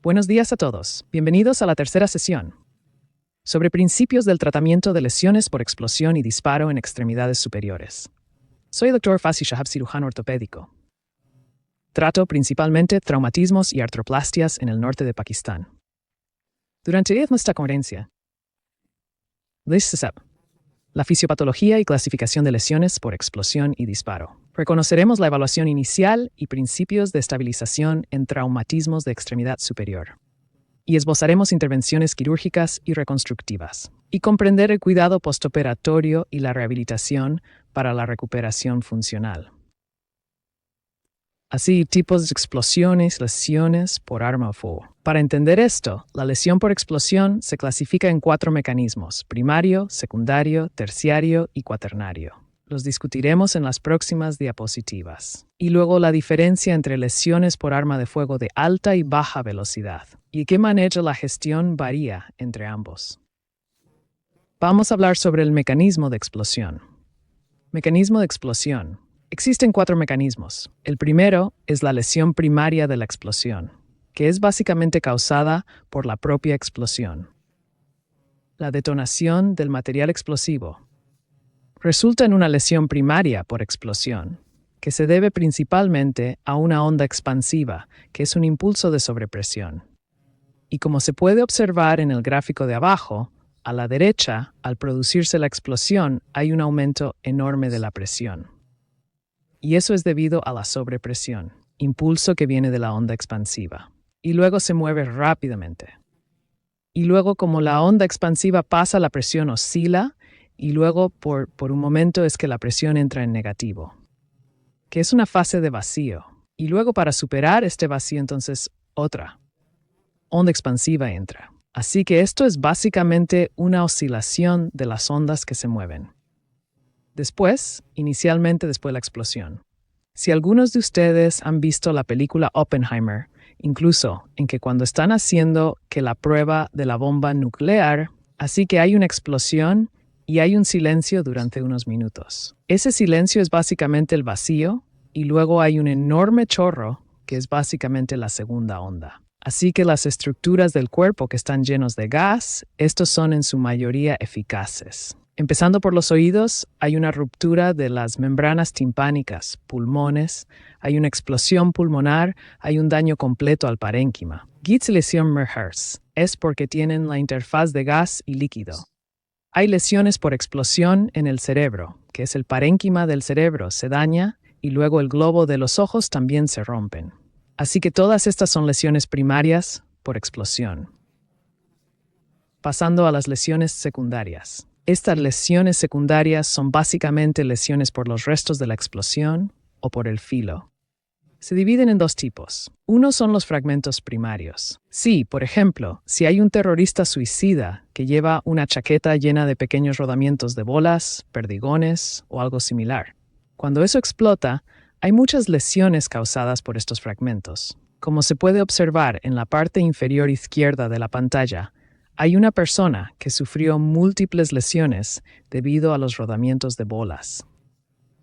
Buenos días a todos. Bienvenidos a la tercera sesión sobre principios del tratamiento de lesiones por explosión y disparo en extremidades superiores. Soy el Dr. Fasi Shahab, cirujano ortopédico. Trato principalmente traumatismos y artroplastias en el norte de Pakistán. Durante nuestra conferencia, la fisiopatología y clasificación de lesiones por explosión y disparo. Reconoceremos la evaluación inicial y principios de estabilización en traumatismos de extremidad superior. Y esbozaremos intervenciones quirúrgicas y reconstructivas. Y comprender el cuidado postoperatorio y la rehabilitación para la recuperación funcional. Así, tipos de explosiones, lesiones por arma o fuego. Para entender esto, la lesión por explosión se clasifica en 4 mecanismos: primario, secundario, terciario y cuaternario. Los discutiremos en las próximas diapositivas. Y luego la diferencia entre lesiones por arma de fuego de alta y baja velocidad, y qué manera la gestión varía entre ambos. Vamos a hablar sobre el mecanismo de explosión. Mecanismo de explosión. Existen 4 mecanismos. El primero es la lesión primaria de la explosión, que es básicamente causada por la propia explosión. La detonación del material explosivo resulta en una lesión primaria por explosión, que se debe principalmente a una onda expansiva, que es un impulso de sobrepresión. Y como se puede observar en el gráfico de abajo, a la derecha, al producirse la explosión, hay un aumento enorme de la presión. Y eso es debido a la sobrepresión, impulso que viene de la onda expansiva. Y luego se mueve rápidamente. Y luego, como la onda expansiva pasa, la presión oscila, y luego por un momento es que la presión entra en negativo, que es una fase de vacío. Y luego, para superar este vacío, entonces otra onda expansiva entra. Así que esto es básicamente una oscilación de las ondas que se mueven. Inicialmente después de la explosión. Si algunos de ustedes han visto la película Oppenheimer, incluso en que cuando están haciendo que la prueba de la bomba nuclear, así que hay una explosión y hay un silencio durante unos minutos. Ese silencio es básicamente el vacío y luego hay un enorme chorro que es básicamente la segunda onda. Así que las estructuras del cuerpo que están llenos de gas, estos son en su mayoría eficaces. Empezando por los oídos, hay una ruptura de las membranas timpánicas, pulmones, hay una explosión pulmonar, hay un daño completo al parénquima. Lesión Merhers es porque tienen la interfaz de gas y líquido. Hay lesiones por explosión en el cerebro, que es el parénquima del cerebro, se daña y luego el globo de los ojos también se rompen. Así que todas estas son lesiones primarias por explosión. Pasando a las lesiones secundarias. Estas lesiones secundarias son básicamente lesiones por los restos de la explosión o por el filo. Se dividen en 2 tipos. Uno son los fragmentos primarios. Sí, por ejemplo, si hay un terrorista suicida que lleva una chaqueta llena de pequeños rodamientos de bolas, perdigones o algo similar. Cuando eso explota, hay muchas lesiones causadas por estos fragmentos. Como se puede observar en la parte inferior izquierda de la pantalla, hay una persona que sufrió múltiples lesiones debido a los rodamientos de bolas.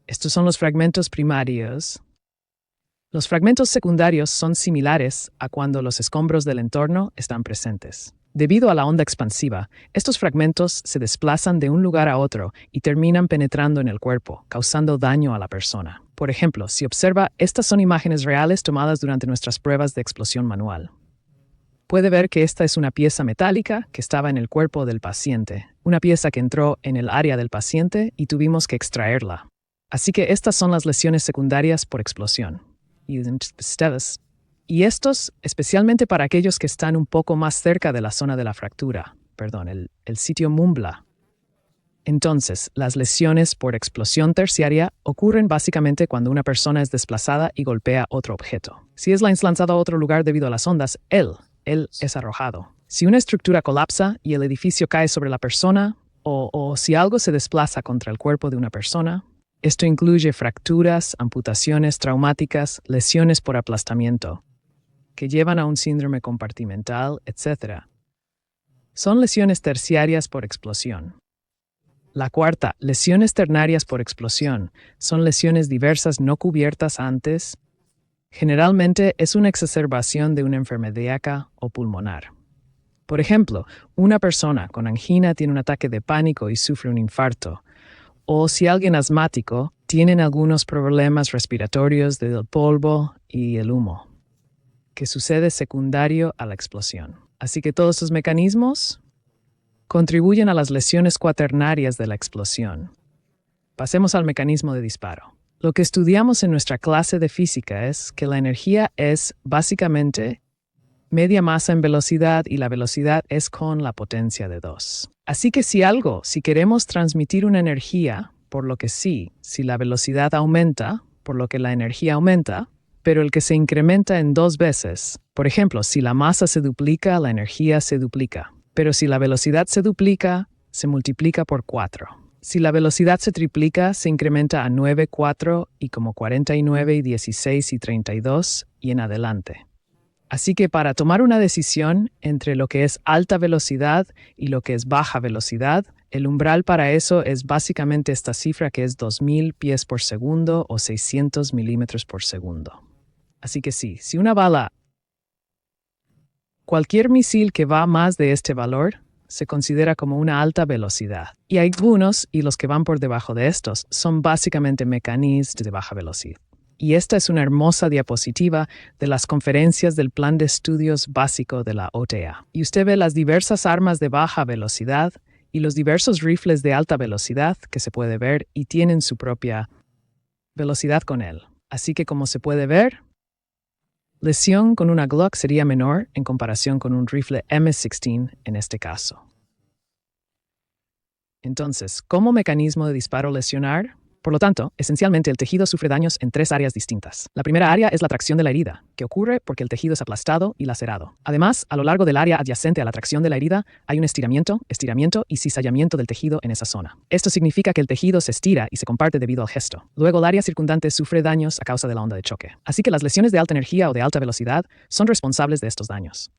Estos son los fragmentos primarios. Los fragmentos secundarios son similares a cuando los escombros del entorno están presentes. Debido a la onda expansiva, estos fragmentos se desplazan de un lugar a otro y terminan penetrando en el cuerpo, causando daño a la persona. Por ejemplo, si observa, estas son imágenes reales tomadas durante nuestras pruebas de explosión manual. Puede ver que esta es una pieza metálica que estaba en el cuerpo del paciente, una pieza que entró en el área del paciente y tuvimos que extraerla. Así que estas son las lesiones secundarias por explosión. Y estos, especialmente para aquellos que están un poco más cerca de la zona de la fractura, el sitio Mumbla. Entonces, las lesiones por explosión terciaria ocurren básicamente cuando una persona es desplazada y golpea otro objeto. Si es lanzado a otro lugar debido a las ondas, él es arrojado. Si una estructura colapsa y el edificio cae sobre la persona, o si algo se desplaza contra el cuerpo de una persona, esto incluye fracturas, amputaciones traumáticas, lesiones por aplastamiento, que llevan a un síndrome compartimental, etc. Son lesiones terciarias por explosión. La cuarta, lesiones ternarias por explosión, son lesiones diversas no cubiertas antes, Generalmente es una exacerbación de una enfermedad cardíaca o pulmonar. Por ejemplo, una persona con angina tiene un ataque de pánico y sufre un infarto. O si alguien asmático tiene algunos problemas respiratorios del polvo y el humo, que sucede secundario a la explosión. Así que todos estos mecanismos contribuyen a las lesiones cuaternarias de la explosión. Pasemos al mecanismo de disparo. Lo que estudiamos en nuestra clase de física es que la energía es básicamente media masa en velocidad y la velocidad es con la potencia de 2. Así que si queremos transmitir una energía, por lo que si la velocidad aumenta, por lo que la energía aumenta, pero el que se incrementa en 2 veces. Por ejemplo, si la masa se duplica, la energía se duplica. Pero si la velocidad se duplica, se multiplica por 4. Si la velocidad se triplica, se incrementa a 9, 4 y como 49 y 16 y 32 y en adelante. Así que para tomar una decisión entre lo que es alta velocidad y lo que es baja velocidad, el umbral para eso es básicamente esta cifra que es 2000 pies por segundo o 600 milímetros por segundo. Así que si una bala, cualquier misil que va más de este valor, se considera como una alta velocidad. Y hay algunos, y los que van por debajo de estos, son básicamente mecanismos de baja velocidad. Y esta es una hermosa diapositiva de las conferencias del Plan de Estudios Básico de la OTA. Y usted ve las diversas armas de baja velocidad y los diversos rifles de alta velocidad que se puede ver y tienen su propia velocidad con él. Así que como se puede ver, lesión con una Glock sería menor en comparación con un rifle M16 en este caso. Entonces, ¿cómo mecanismo de disparo lesionar? Por lo tanto, esencialmente el tejido sufre daños en 3 áreas distintas. La primera área es la tracción de la herida, que ocurre porque el tejido es aplastado y lacerado. Además, a lo largo del área adyacente a la tracción de la herida, hay un estiramiento y cizallamiento del tejido en esa zona. Esto significa que el tejido se estira y se comparte debido al gesto. Luego, el área circundante sufre daños a causa de la onda de choque. Así que las lesiones de alta energía o de alta velocidad son responsables de estos daños.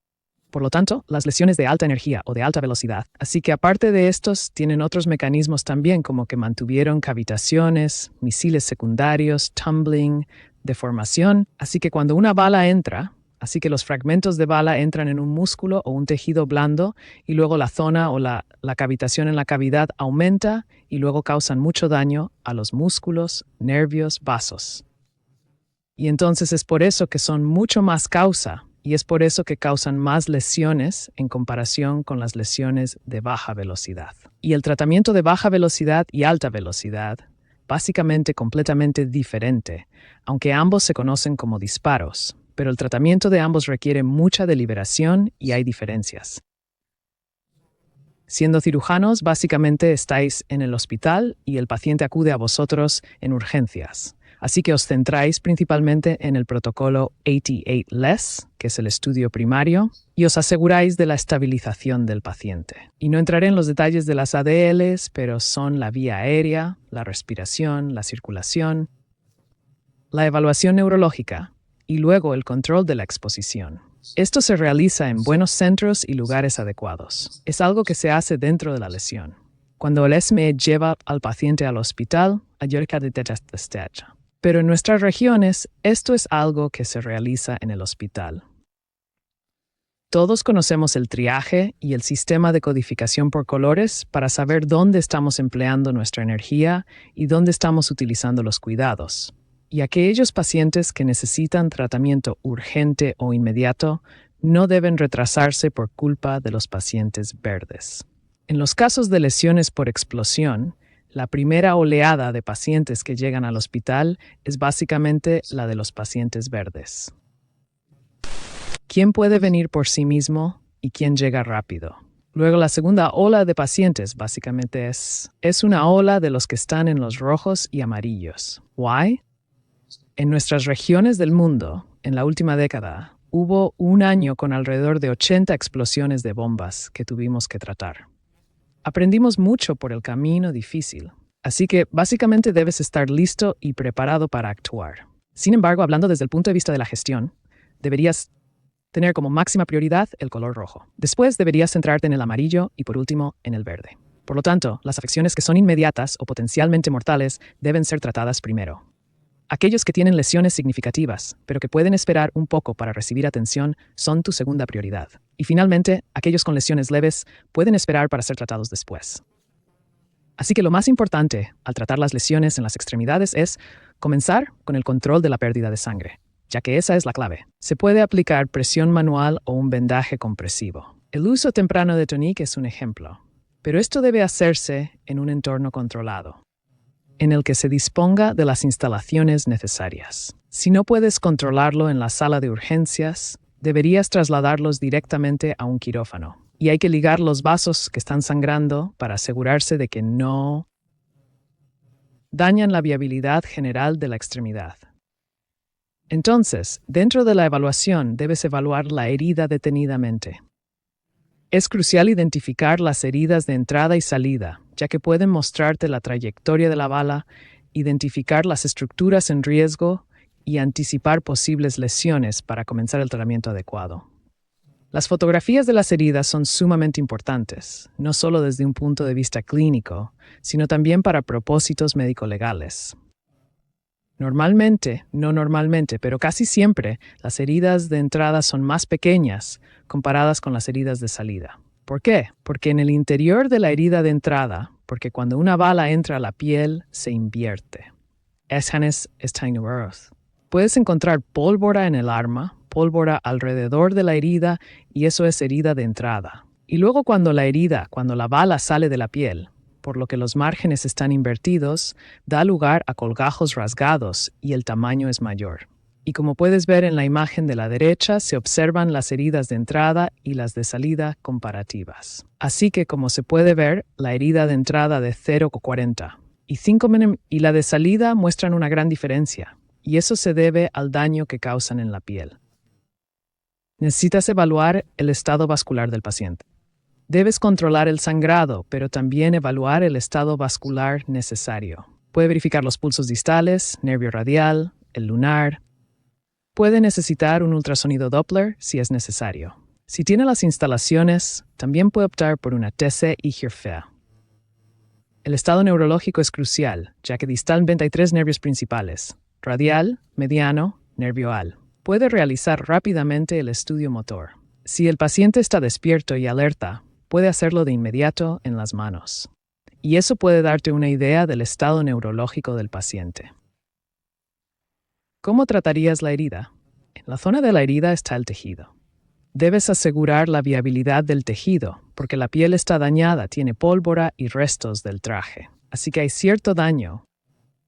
Por lo tanto, las lesiones de alta energía o de alta velocidad, así que aparte de estos, tienen otros mecanismos también como que mantuvieron cavitaciones, misiles secundarios, tumbling, deformación, así que cuando una bala entra, así que los fragmentos de bala entran en un músculo o un tejido blando y luego la zona o la cavitación en la cavidad aumenta y luego causan mucho daño a los músculos, nervios, vasos. Y entonces es por eso que son mucho más causa. Y es por eso que causan más lesiones en comparación con las lesiones de baja velocidad. Y el tratamiento de baja velocidad y alta velocidad, básicamente completamente diferente, aunque ambos se conocen como disparos, pero el tratamiento de ambos requiere mucha deliberación y hay diferencias. Siendo cirujanos, básicamente estáis en el hospital y el paciente acude a vosotros en urgencias. Así que os centráis principalmente en el protocolo AT8-LES, que es el estudio primario, y os aseguráis de la estabilización del paciente. Y no entraré en los detalles de las ADLs, pero son la vía aérea, la respiración, la circulación, la evaluación neurológica y luego el control de la exposición. Esto se realiza en buenos centros y lugares adecuados. Es algo que se hace dentro de la lesión. Cuando el SME lleva al paciente al hospital, pero en nuestras regiones, esto es algo que se realiza en el hospital. Todos conocemos el triaje y el sistema de codificación por colores para saber dónde estamos empleando nuestra energía y dónde estamos utilizando los cuidados. Y aquellos pacientes que necesitan tratamiento urgente o inmediato no deben retrasarse por culpa de los pacientes verdes. En los casos de lesiones por explosión, la primera oleada de pacientes que llegan al hospital es básicamente la de los pacientes verdes. ¿Quién puede venir por sí mismo y quién llega rápido? Luego la segunda ola de pacientes básicamente es una ola de los que están en los rojos y amarillos. ¿Why? En nuestras regiones del mundo, en la última década, hubo un año con alrededor de 80 explosiones de bombas que tuvimos que tratar. Aprendimos mucho por el camino difícil, así que básicamente debes estar listo y preparado para actuar. Sin embargo, hablando desde el punto de vista de la gestión, deberías tener como máxima prioridad el color rojo. Después deberías centrarte en el amarillo y por último en el verde. Por lo tanto, las afecciones que son inmediatas o potencialmente mortales deben ser tratadas primero. Aquellos que tienen lesiones significativas, pero que pueden esperar un poco para recibir atención, son tu segunda prioridad. Y finalmente, aquellos con lesiones leves pueden esperar para ser tratados después. Así que lo más importante al tratar las lesiones en las extremidades es comenzar con el control de la pérdida de sangre, ya que esa es la clave. Se puede aplicar presión manual o un vendaje compresivo. El uso temprano de tonique es un ejemplo, pero esto debe hacerse en un entorno controlado, en el que se disponga de las instalaciones necesarias. Si no puedes controlarlo en la sala de urgencias, deberías trasladarlos directamente a un quirófano. Y hay que ligar los vasos que están sangrando para asegurarse de que no dañan la viabilidad general de la extremidad. Entonces, dentro de la evaluación debes evaluar la herida detenidamente. Es crucial identificar las heridas de entrada y salida, ya que pueden mostrarte la trayectoria de la bala, identificar las estructuras en riesgo y anticipar posibles lesiones para comenzar el tratamiento adecuado. Las fotografías de las heridas son sumamente importantes, no solo desde un punto de vista clínico, sino también para propósitos médico-legales. No normalmente, pero casi siempre, las heridas de entrada son más pequeñas comparadas con las heridas de salida. ¿Por qué? Porque en el interior de la herida de entrada, porque cuando una bala entra a la piel, se invierte. Puedes encontrar pólvora en el arma, pólvora alrededor de la herida, y eso es herida de entrada. Y luego cuando la bala sale de la piel, por lo que los márgenes están invertidos, da lugar a colgajos rasgados y el tamaño es mayor. Y como puedes ver en la imagen de la derecha, se observan las heridas de entrada y las de salida comparativas. Así que, como se puede ver, la herida de entrada de 0,40 y 5 mm y la de salida muestran una gran diferencia, y eso se debe al daño que causan en la piel. Necesitas evaluar el estado vascular del paciente. Debes controlar el sangrado, pero también evaluar el estado vascular necesario. Puede verificar los pulsos distales, nervio radial, el lunar. Puede necesitar un ultrasonido Doppler si es necesario. Si tiene las instalaciones, también puede optar por una TC y HIRFEA. El estado neurológico es crucial, ya que distalmente hay 3 nervios principales: radial, mediano, nervioal. Puede realizar rápidamente el estudio motor. Si el paciente está despierto y alerta, puede hacerlo de inmediato en las manos. Y eso puede darte una idea del estado neurológico del paciente. ¿Cómo tratarías la herida? En la zona de la herida está el tejido. Debes asegurar la viabilidad del tejido, porque la piel está dañada, tiene pólvora y restos del traje. Así que hay cierto daño.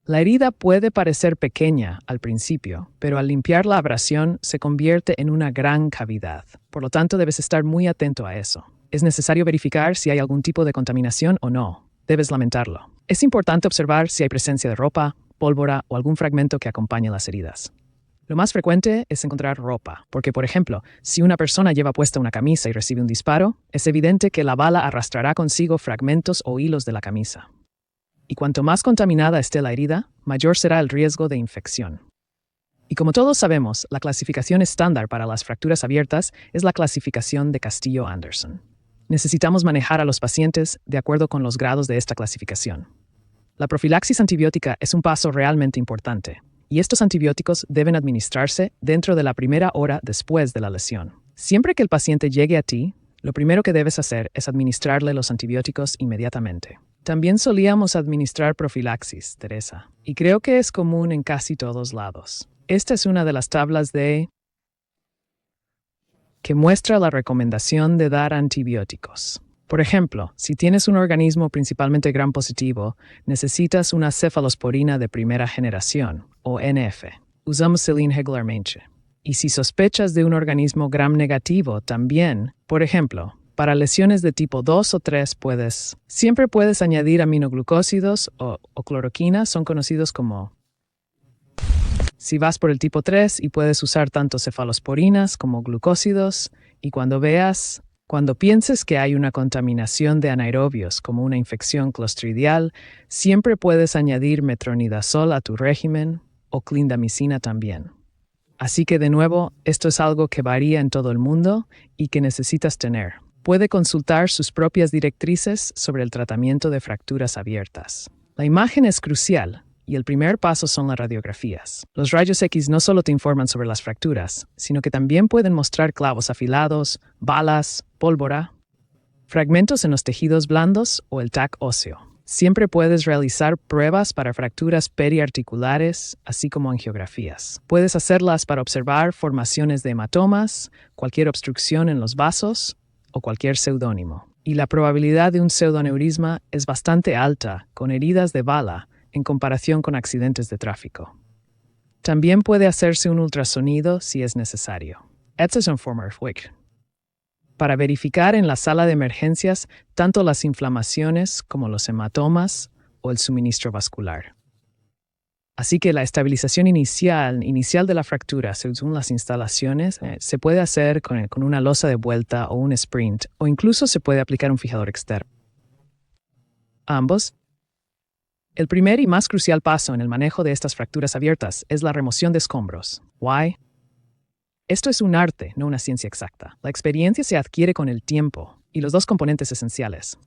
La herida puede parecer pequeña al principio, pero al limpiar la abrasión se convierte en una gran cavidad. Por lo tanto, debes estar muy atento a eso. Es necesario verificar si hay algún tipo de contaminación o no. Debes lamentarlo. Es importante observar si hay presencia de ropa, pólvora o algún fragmento que acompañe las heridas. Lo más frecuente es encontrar ropa, porque, por ejemplo, si una persona lleva puesta una camisa y recibe un disparo, es evidente que la bala arrastrará consigo fragmentos o hilos de la camisa. Y cuanto más contaminada esté la herida, mayor será el riesgo de infección. Y como todos sabemos, la clasificación estándar para las fracturas abiertas es la clasificación de Castillo-Anderson. Necesitamos manejar a los pacientes de acuerdo con los grados de esta clasificación. La profilaxis antibiótica es un paso realmente importante, y estos antibióticos deben administrarse dentro de la primera hora después de la lesión. Siempre que el paciente llegue a ti, lo primero que debes hacer es administrarle los antibióticos inmediatamente. También solíamos administrar profilaxis, Teresa, y creo que es común en casi todos lados. Esta es una de las tablas que muestra la recomendación de dar antibióticos. Por ejemplo, si tienes un organismo principalmente gram positivo, necesitas una cefalosporina de primera generación, o NF. Usamos Selene regularmente. Y si sospechas de un organismo gram negativo, también, por ejemplo, para lesiones de tipo 2 o 3 siempre puedes añadir aminoglucósidos o cloroquina, son conocidos como. Si vas por el tipo 3 y puedes usar tanto cefalosporinas como glucósidos, y cuando pienses que hay una contaminación de anaerobios como una infección clostridial, siempre puedes añadir metronidazol a tu régimen o clindamicina también. Así que de nuevo, esto es algo que varía en todo el mundo y que necesitas tener. Puede consultar sus propias directrices sobre el tratamiento de fracturas abiertas. La imagen es crucial, y el primer paso son las radiografías. Los rayos X no solo te informan sobre las fracturas, sino que también pueden mostrar clavos afilados, balas, pólvora, fragmentos en los tejidos blandos o el TAC óseo. Siempre puedes realizar pruebas para fracturas periarticulares, así como angiografías. Puedes hacerlas para observar formaciones de hematomas, cualquier obstrucción en los vasos o cualquier pseudónimo. Y la probabilidad de un pseudoneurisma es bastante alta con heridas de bala en comparación con accidentes de tráfico. También puede hacerse un ultrasonido si es necesario. Para verificar en la sala de emergencias tanto las inflamaciones como los hematomas o el suministro vascular. Así que la estabilización inicial de la fractura, según las instalaciones, se puede hacer con una losa de vuelta o un sprint, o incluso se puede aplicar un fijador externo. Ambos. El primer y más crucial paso en el manejo de estas fracturas abiertas es la remoción de escombros. ¿Why? Esto es un arte, no una ciencia exacta. La experiencia se adquiere con el tiempo y los dos componentes esenciales.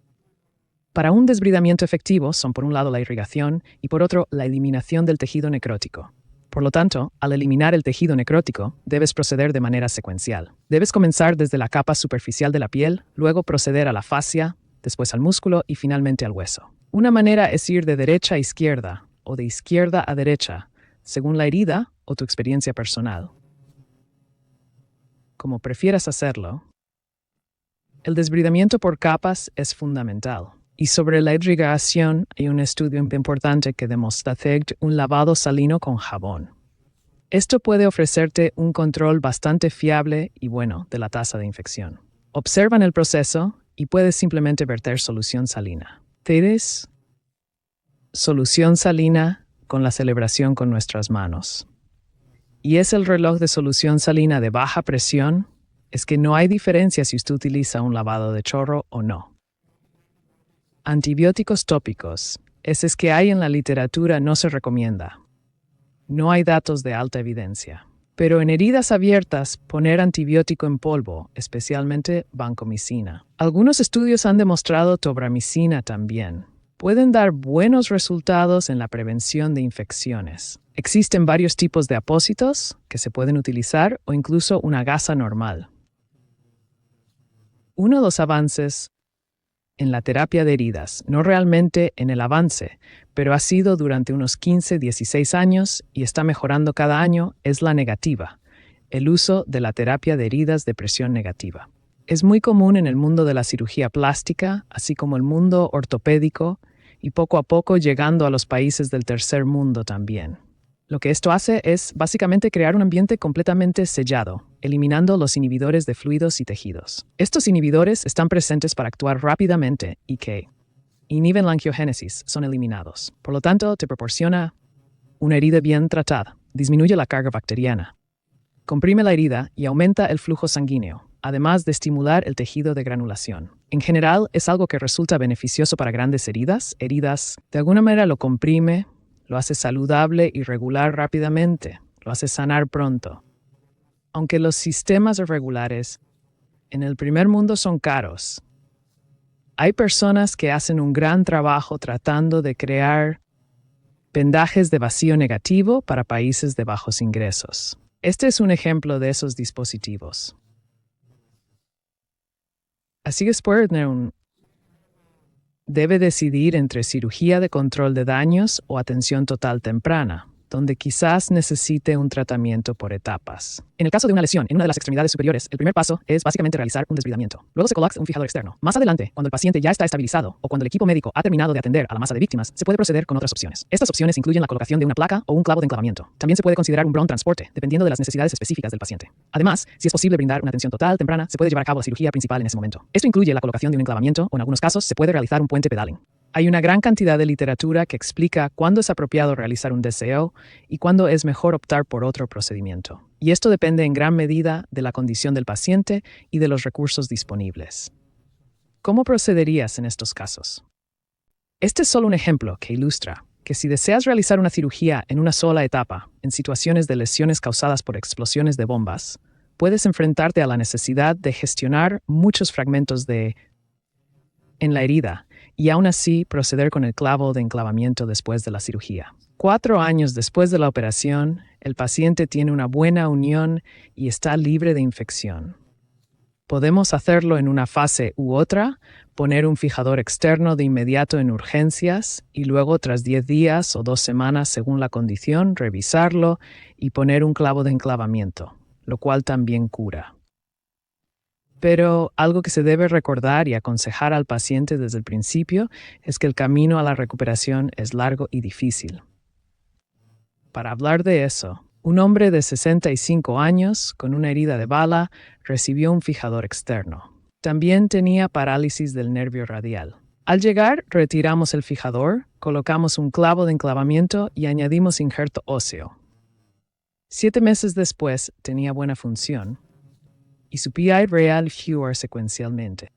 Para un desbridamiento efectivo son por un lado la irrigación y por otro la eliminación del tejido necrótico. Por lo tanto, al eliminar el tejido necrótico, debes proceder de manera secuencial. Debes comenzar desde la capa superficial de la piel, luego proceder a la fascia, después al músculo y finalmente al hueso. Una manera es ir de derecha a izquierda o de izquierda a derecha, según la herida o tu experiencia personal. Como prefieras hacerlo, el desbridamiento por capas es fundamental. Y sobre la irrigación hay un estudio importante que demuestra un lavado salino con jabón. Esto puede ofrecerte un control bastante fiable y bueno de la tasa de infección. Observan el proceso y puedes simplemente verter solución salina. ¿Tienes solución salina con la celebración con nuestras manos? Y es el reloj de solución salina de baja presión, es que no hay diferencia si usted utiliza un lavado de chorro o no. Antibióticos tópicos. Ese que hay en la literatura no se recomienda. No hay datos de alta evidencia. Pero en heridas abiertas, poner antibiótico en polvo, especialmente vancomicina. Algunos estudios han demostrado tobramicina también. Pueden dar buenos resultados en la prevención de infecciones. Existen varios tipos de apósitos que se pueden utilizar o incluso una gasa normal. Uno de los avances en la terapia de heridas, no realmente en el avance, pero ha sido durante unos 15-16 años y está mejorando cada año, es la negativa, el uso de la terapia de heridas de presión negativa. Es muy común en el mundo de la cirugía plástica, así como el mundo ortopédico, y poco a poco llegando a los países del tercer mundo también. Lo que esto hace es básicamente crear un ambiente completamente sellado, eliminando los inhibidores de fluidos y tejidos. Estos inhibidores están presentes para actuar rápidamente y que inhiben la angiogénesis, son eliminados. Por lo tanto, te proporciona una herida bien tratada, disminuye la carga bacteriana, comprime la herida y aumenta el flujo sanguíneo, además de estimular el tejido de granulación. En general, es algo que resulta beneficioso para grandes heridas. De alguna manera lo comprime, lo hace saludable y regular rápidamente, lo hace sanar pronto. Aunque los sistemas regulares en el primer mundo son caros, hay personas que hacen un gran trabajo tratando de crear vendajes de vacío negativo para países de bajos ingresos. Este es un ejemplo de esos dispositivos. Así que Spoerner debe decidir entre cirugía de control de daños o atención total temprana, donde quizás necesite un tratamiento por etapas. En el caso de una lesión en una de las extremidades superiores, el primer paso es básicamente realizar un desbridamiento. Luego se coloca un fijador externo. Más adelante, cuando el paciente ya está estabilizado o cuando el equipo médico ha terminado de atender a la masa de víctimas, se puede proceder con otras opciones. Estas opciones incluyen la colocación de una placa o un clavo de enclavamiento. También se puede considerar un bron transporte, dependiendo de las necesidades específicas del paciente. Además, si es posible brindar una atención total temprana, se puede llevar a cabo la cirugía principal en ese momento. Esto incluye la colocación de un enclavamiento o en algunos casos se puede realizar un puente pedaling. Hay una gran cantidad de literatura que explica cuándo es apropiado realizar un DCO y cuándo es mejor optar por otro procedimiento. Y esto depende en gran medida de la condición del paciente y de los recursos disponibles. ¿Cómo procederías en estos casos? Este es solo un ejemplo que ilustra que si deseas realizar una cirugía en una sola etapa, en situaciones de lesiones causadas por explosiones de bombas, puedes enfrentarte a la necesidad de gestionar muchos fragmentos en la herida y aún así proceder con el clavo de enclavamiento después de la cirugía. 4 años después de la operación, el paciente tiene una buena unión y está libre de infección. Podemos hacerlo en una fase u otra, poner un fijador externo de inmediato en urgencias y luego tras 10 días o 2 semanas según la condición, revisarlo y poner un clavo de enclavamiento, lo cual también cura. Pero algo que se debe recordar y aconsejar al paciente desde el principio es que el camino a la recuperación es largo y difícil. Para hablar de eso, un hombre de 65 años con una herida de bala recibió un fijador externo. También tenía parálisis del nervio radial. Al llegar, retiramos el fijador, colocamos un clavo de enclavamiento y añadimos injerto óseo. 7 meses después tenía buena función y su PI real Hewer secuencialmente.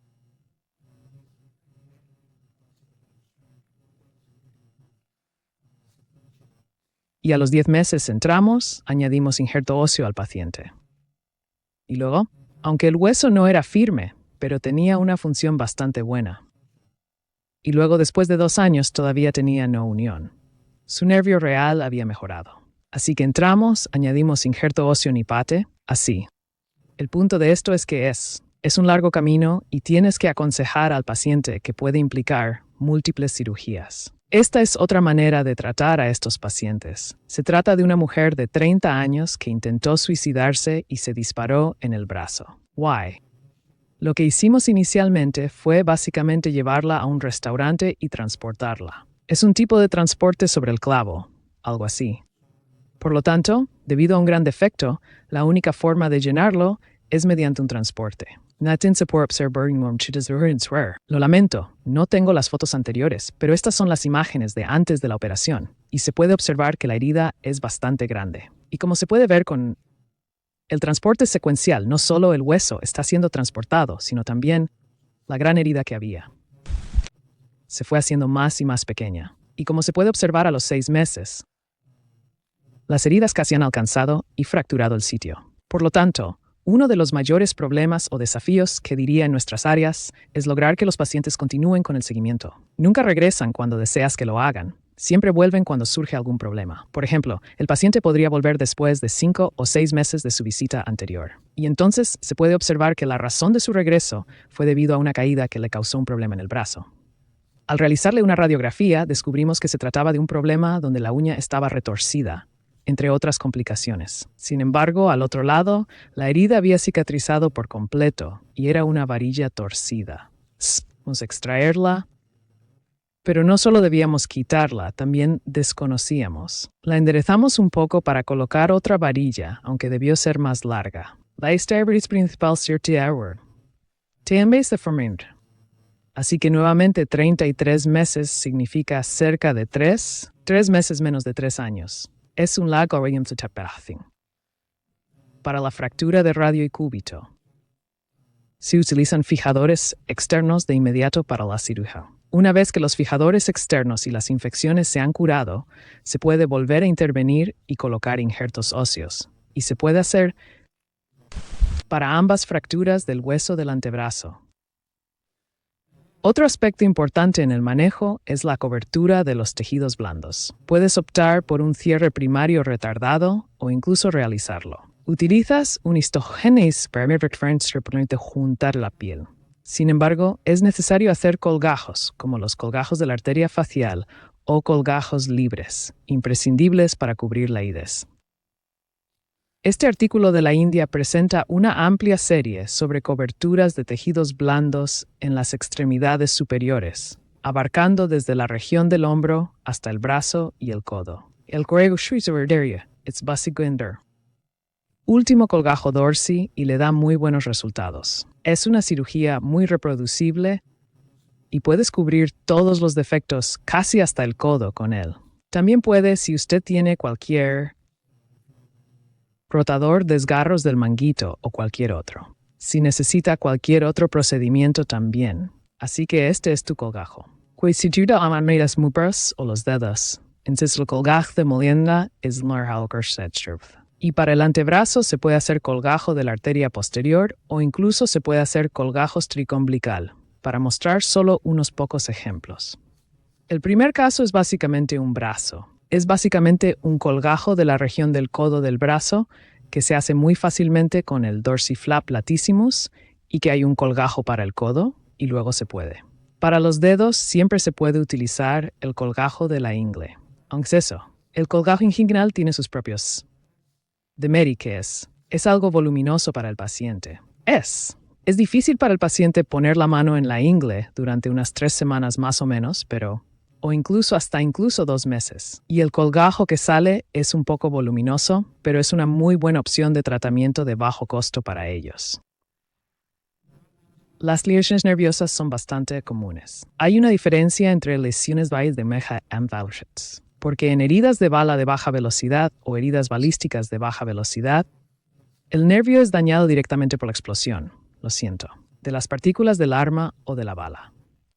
Y a los 10 meses entramos, añadimos injerto óseo al paciente. Y luego, aunque el hueso no era firme, pero tenía una función bastante buena. Y luego, después de 2 años, todavía tenía no unión. Su nervio real había mejorado. Así que entramos, añadimos injerto óseo nipate, así. El punto de esto es que es un largo camino y tienes que aconsejar al paciente que puede implicar múltiples cirugías. Esta es otra manera de tratar a estos pacientes. Se trata de una mujer de 30 años que intentó suicidarse y se disparó en el brazo. Why? Lo que hicimos inicialmente fue básicamente llevarla a un restaurante y transportarla. Es un tipo de transporte sobre el clavo, algo así. Por lo tanto, debido a un gran defecto, la única forma de llenarlo es mediante un transporte. Lo lamento, no tengo las fotos anteriores, pero estas son las imágenes de antes de la operación, y se puede observar que la herida es bastante grande. Y como se puede ver con el transporte secuencial, no solo el hueso está siendo transportado, sino también la gran herida que había. Se fue haciendo más y más pequeña. Y como se puede observar a los 6 meses, las heridas casi han alcanzado y fracturado el sitio. Por lo tanto, uno de los mayores problemas o desafíos que diría en nuestras áreas es lograr que los pacientes continúen con el seguimiento. Nunca regresan cuando deseas que lo hagan. Siempre vuelven cuando surge algún problema. Por ejemplo, el paciente podría volver después de 5 o 6 meses de su visita anterior. Y entonces se puede observar que la razón de su regreso fue debido a una caída que le causó un problema en el brazo. Al realizarle una radiografía, descubrimos que se trataba de un problema donde la uña estaba retorcida, entre otras complicaciones. Sin embargo, al otro lado, la herida había cicatrizado por completo y era una varilla torcida. Debíamos extraerla, pero no solo debíamos quitarla, también desconocíamos. La enderezamos un poco para colocar otra varilla, aunque debió ser más larga. La estabilidad principal de formar. Así que nuevamente 33 meses significa cerca de 3 meses menos de 3 años. Es un largo tiempo para la fractura de radio y cúbito. Se utilizan fijadores externos de inmediato para la cirugía. Una vez que los fijadores externos y las infecciones se han curado, se puede volver a intervenir y colocar injertos óseos. Y se puede hacer para ambas fracturas del hueso del antebrazo. Otro aspecto importante en el manejo es la cobertura de los tejidos blandos. Puedes optar por un cierre primario retardado o incluso realizarlo. Utilizas un histogénese para juntar la piel. Sin embargo, es necesario hacer colgajos, como los colgajos de la arteria facial o colgajos libres, imprescindibles para cubrir la ides. Este artículo de la India presenta una amplia serie sobre coberturas de tejidos blandos en las extremidades superiores, abarcando desde la región del hombro hasta el brazo y el codo. El corrego es básico último colgajo dorsi y le da muy buenos resultados. Es una cirugía muy reproducible y puedes cubrir todos los defectos casi hasta el codo con él. También puede, si usted tiene cualquier rotador, desgarros del manguito o cualquier otro. Si necesita cualquier otro procedimiento también. Así que este es tu colgajo. Si tú te amas muperas o los dedos, entonces el colgajo de molienda es y para el antebrazo se puede hacer colgajo de la arteria posterior o incluso se puede hacer colgajos tricombilical, para mostrar solo unos pocos ejemplos. El primer caso es básicamente un brazo. Es básicamente un colgajo de la región del codo del brazo que se hace muy fácilmente con el dorsiflap latissimus y que hay un colgajo para el codo y luego se puede. Para los dedos siempre se puede utilizar el colgajo de la ingle. Aunque es eso, el colgajo inguinal tiene sus propios deméritos. Es algo voluminoso para el paciente. Es difícil para el paciente poner la mano en la ingle durante unas 3 semanas más o menos, o incluso 2 meses. Y el colgajo que sale es un poco voluminoso, pero es una muy buena opción de tratamiento de bajo costo para ellos. Las lesiones nerviosas son bastante comunes. Hay una diferencia entre lesiones de meja y valshets, porque en heridas de bala de baja velocidad o heridas balísticas de baja velocidad, el nervio es dañado directamente por la explosión, de las partículas del arma o de la bala.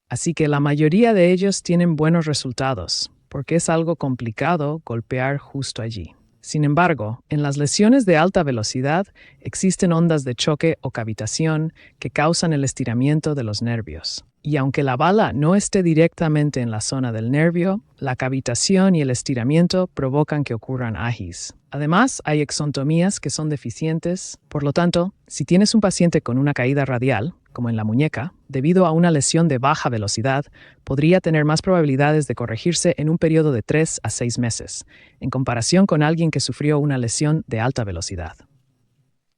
Así que la mayoría de ellos tienen buenos resultados, porque es algo complicado golpear justo allí. Sin embargo, en las lesiones de alta velocidad existen ondas de choque o cavitación que causan el estiramiento de los nervios. Y aunque la bala no esté directamente en la zona del nervio, la cavitación y el estiramiento provocan que ocurran agis. Además, hay exontomías que son deficientes. Por lo tanto, si tienes un paciente con una caída radial, como en la muñeca, debido a una lesión de baja velocidad, podría tener más probabilidades de corregirse en un periodo de 3 a 6 meses, en comparación con alguien que sufrió una lesión de alta velocidad.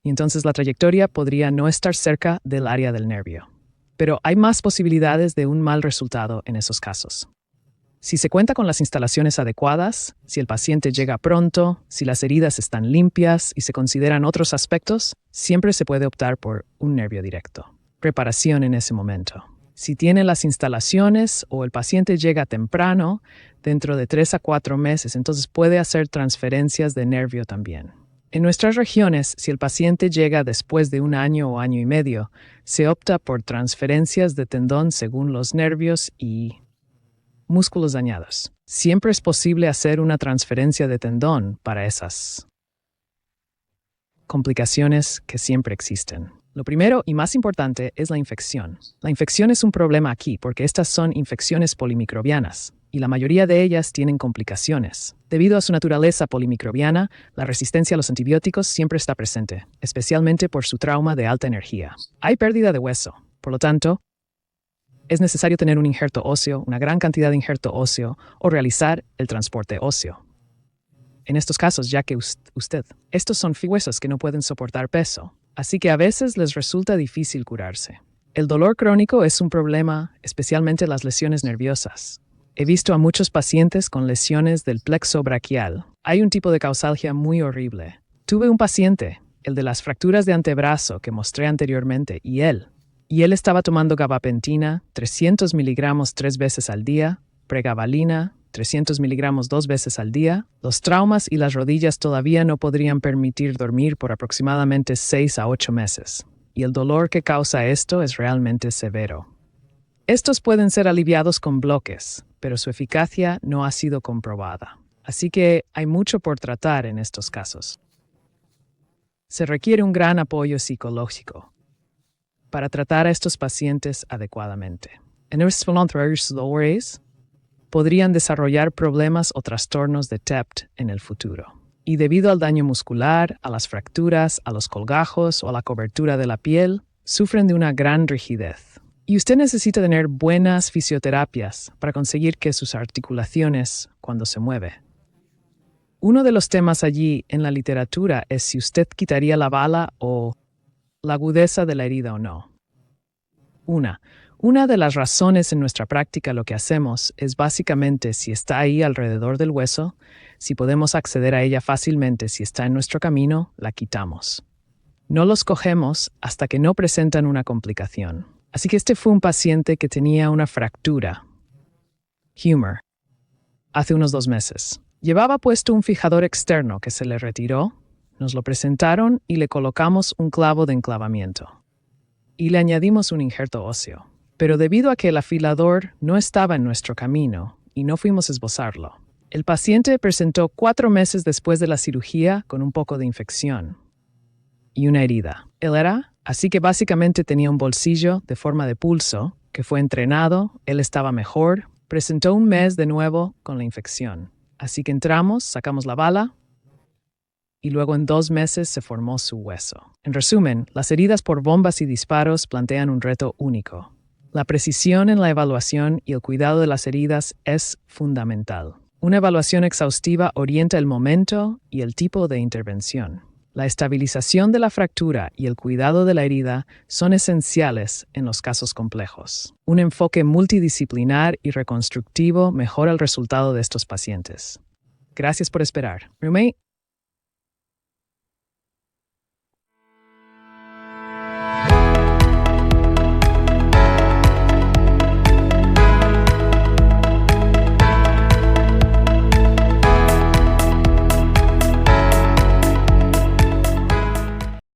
Y entonces la trayectoria podría no estar cerca del área del nervio. Pero hay más posibilidades de un mal resultado en esos casos. Si se cuenta con las instalaciones adecuadas, si el paciente llega pronto, si las heridas están limpias y se consideran otros aspectos, siempre se puede optar por un nervio directo. Preparación en ese momento. Si tiene las instalaciones o el paciente llega temprano, dentro de 3 a 4 meses, entonces puede hacer transferencias de nervio también. En nuestras regiones, si el paciente llega después de 1 año o año y medio, se opta por transferencias de tendón según los nervios y músculos dañados. Siempre es posible hacer una transferencia de tendón para esas complicaciones que siempre existen. Lo primero y más importante es la infección. La infección es un problema aquí porque estas son infecciones polimicrobianas y la mayoría de ellas tienen complicaciones. Debido a su naturaleza polimicrobiana, la resistencia a los antibióticos siempre está presente, especialmente por su trauma de alta energía. Hay pérdida de hueso, por lo tanto, es necesario tener un injerto óseo, una gran cantidad de injerto óseo o realizar el transporte óseo. En estos casos, ya que estos son huesos que no pueden soportar peso, así que a veces les resulta difícil curarse. El dolor crónico es un problema, especialmente las lesiones nerviosas. He visto a muchos pacientes con lesiones del plexo braquial. Hay un tipo de causalgia muy horrible. Tuve un paciente, el de las fracturas de antebrazo que mostré anteriormente, y él estaba tomando gabapentina, 300 miligramos 3 veces al día, pregabalina, 300 miligramos 2 veces al día. Los traumas y las rodillas todavía no podrían permitir dormir por aproximadamente 6 a 8 meses. Y el dolor que causa esto es realmente severo. Estos pueden ser aliviados con bloques, pero su eficacia no ha sido comprobada. Así que hay mucho por tratar en estos casos. Se requiere un gran apoyo psicológico para tratar a estos pacientes adecuadamente. En estos dolores podrían desarrollar problemas o trastornos de TEPT en el futuro. Y debido al daño muscular, a las fracturas, a los colgajos o a la cobertura de la piel, sufren de una gran rigidez. Y usted necesita tener buenas fisioterapias para conseguir que sus articulaciones, cuando se mueve. Uno de los temas allí en la literatura es si usted quitaría la bala o la agudeza de la herida o no. Una de las razones en nuestra práctica lo que hacemos es básicamente si está ahí alrededor del hueso, si podemos acceder a ella fácilmente, si está en nuestro camino, la quitamos. No los cogemos hasta que no presentan una complicación. Así que este fue un paciente que tenía una fractura, humor, hace unos 2 meses. Llevaba puesto un fijador externo que se le retiró, nos lo presentaron y le colocamos un clavo de enclavamiento. Y le añadimos un injerto óseo. Pero debido a que el afilador no estaba en nuestro camino y no fuimos a esbozarlo, el paciente presentó 4 meses después de la cirugía con un poco de infección y una herida. Así que básicamente tenía un bolsillo de forma de pulso que fue entrenado, él estaba mejor, presentó un mes de nuevo con la infección. Así que entramos, sacamos la bala y luego en 2 meses se formó su hueso. En resumen, las heridas por bombas y disparos plantean un reto único. La precisión en la evaluación y el cuidado de las heridas es fundamental. Una evaluación exhaustiva orienta el momento y el tipo de intervención. La estabilización de la fractura y el cuidado de la herida son esenciales en los casos complejos. Un enfoque multidisciplinar y reconstructivo mejora el resultado de estos pacientes. Gracias por esperar. Roommate.